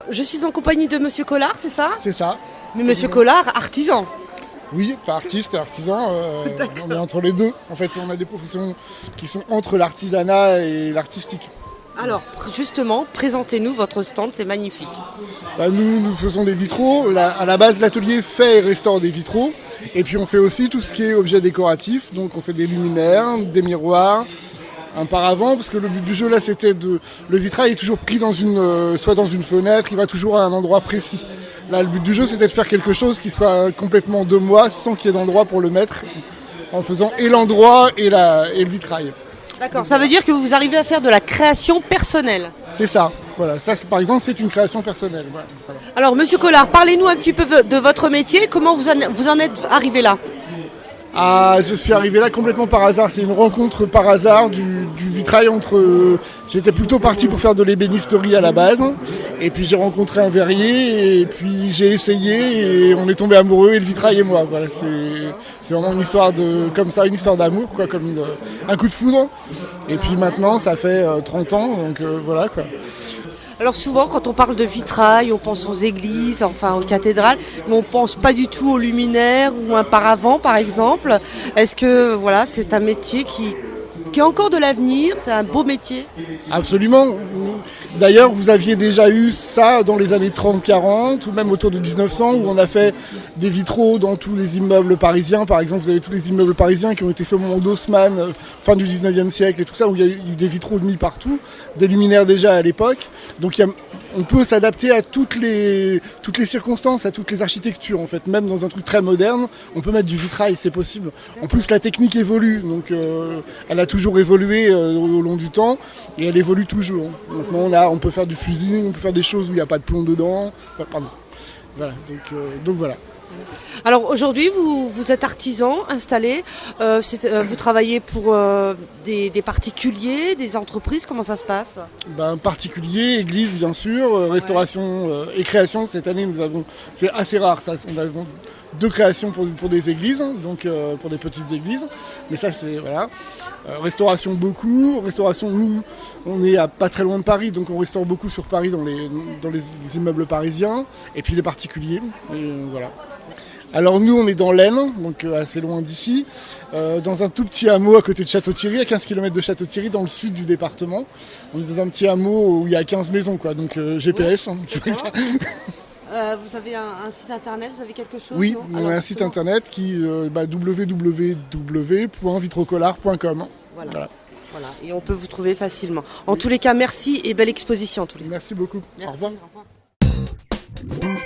je suis en compagnie de Monsieur Collard, c'est ça? C'est ça. Mais Monsieur Collard, artisan. Oui, pas artiste, artisan, on est entre les deux. En fait, on a des professions qui sont entre l'artisanat et l'artistique. Alors, justement, présentez-nous votre stand, c'est magnifique. Nous faisons des vitraux. À la base, l'atelier fait et restaure des vitraux. Et puis, on fait aussi tout ce qui est objet décoratif. Donc, on fait des luminaires, des miroirs, un paravent, parce que le but du jeu, là, c'était le vitrail est toujours pris soit dans une fenêtre, il va toujours à un endroit précis. Là, le but du jeu, c'était de faire quelque chose qui soit complètement de moi, sans qu'il y ait d'endroit pour le mettre, en faisant et l'endroit et le vitrail. D'accord, ça veut dire que vous arrivez à faire de la création personnelle. C'est ça, voilà. Ça, par exemple, c'est une création personnelle. Voilà. Alors, Monsieur Collard, parlez-nous un petit peu de votre métier. Comment vous en êtes arrivé là? Je suis arrivé là complètement par hasard. C'est une rencontre par hasard du vitrail entre... J'étais plutôt parti pour faire de l'ébénisterie à la base. Et puis j'ai rencontré un verrier et puis j'ai essayé et on est tombé amoureux, et le vitrail et moi. Voilà, c'est vraiment une histoire comme ça, une histoire d'amour, quoi, comme un coup de foudre. Et puis maintenant, ça fait 30 ans, donc voilà, quoi. Alors souvent, quand on parle de vitrail, on pense aux églises, enfin aux cathédrales, mais on pense pas du tout aux luminaires ou un paravent, par exemple. Est-ce que voilà, c'est un métier qui a encore de l'avenir? C'est un beau métier? Absolument. D'ailleurs, vous aviez déjà eu ça dans les années 30-40 ou même autour de 1900 où on a fait des vitraux dans tous les immeubles parisiens. Par exemple, vous avez tous les immeubles parisiens qui ont été faits au moment d'Haussmann, fin du 19e siècle et tout ça, où il y a eu des vitraux de mis partout, des luminaires déjà à l'époque. Donc on peut s'adapter à toutes les circonstances, à toutes les architectures en fait. Même dans un truc très moderne, on peut mettre du vitrail, c'est possible. En plus, la technique évolue, donc elle a toujours évolué au long du temps et elle évolue toujours. Maintenant, on peut faire du fusing, on peut faire des choses où il n'y a pas de plomb dedans. Pardon. Voilà, donc voilà. Alors aujourd'hui, vous êtes artisan installé, vous travaillez pour des particuliers, des entreprises, comment ça se passe? Particulier, église bien sûr, restauration et création. Cette année, c'est assez rare ça, on a 2 créations pour des églises, donc pour des petites églises, mais ça c'est voilà. Restauration beaucoup, nous on est à pas très loin de Paris, donc on restaure beaucoup sur Paris dans les immeubles parisiens, et puis les particuliers, et voilà. Alors nous on est dans l'Aisne, donc assez loin d'ici, dans un tout petit hameau à côté de Château-Thierry, à 15 km de Château-Thierry, dans le sud du département. On est dans un petit hameau où il y a 15 maisons, quoi, donc GPS. Vous avez un site internet, vous avez quelque chose? Oui, on a un site internet qui www.vitrocollard.com. Voilà. Et on peut vous trouver facilement. En tous les cas, merci et belle exposition. Merci beaucoup. Merci, Au revoir. Au revoir.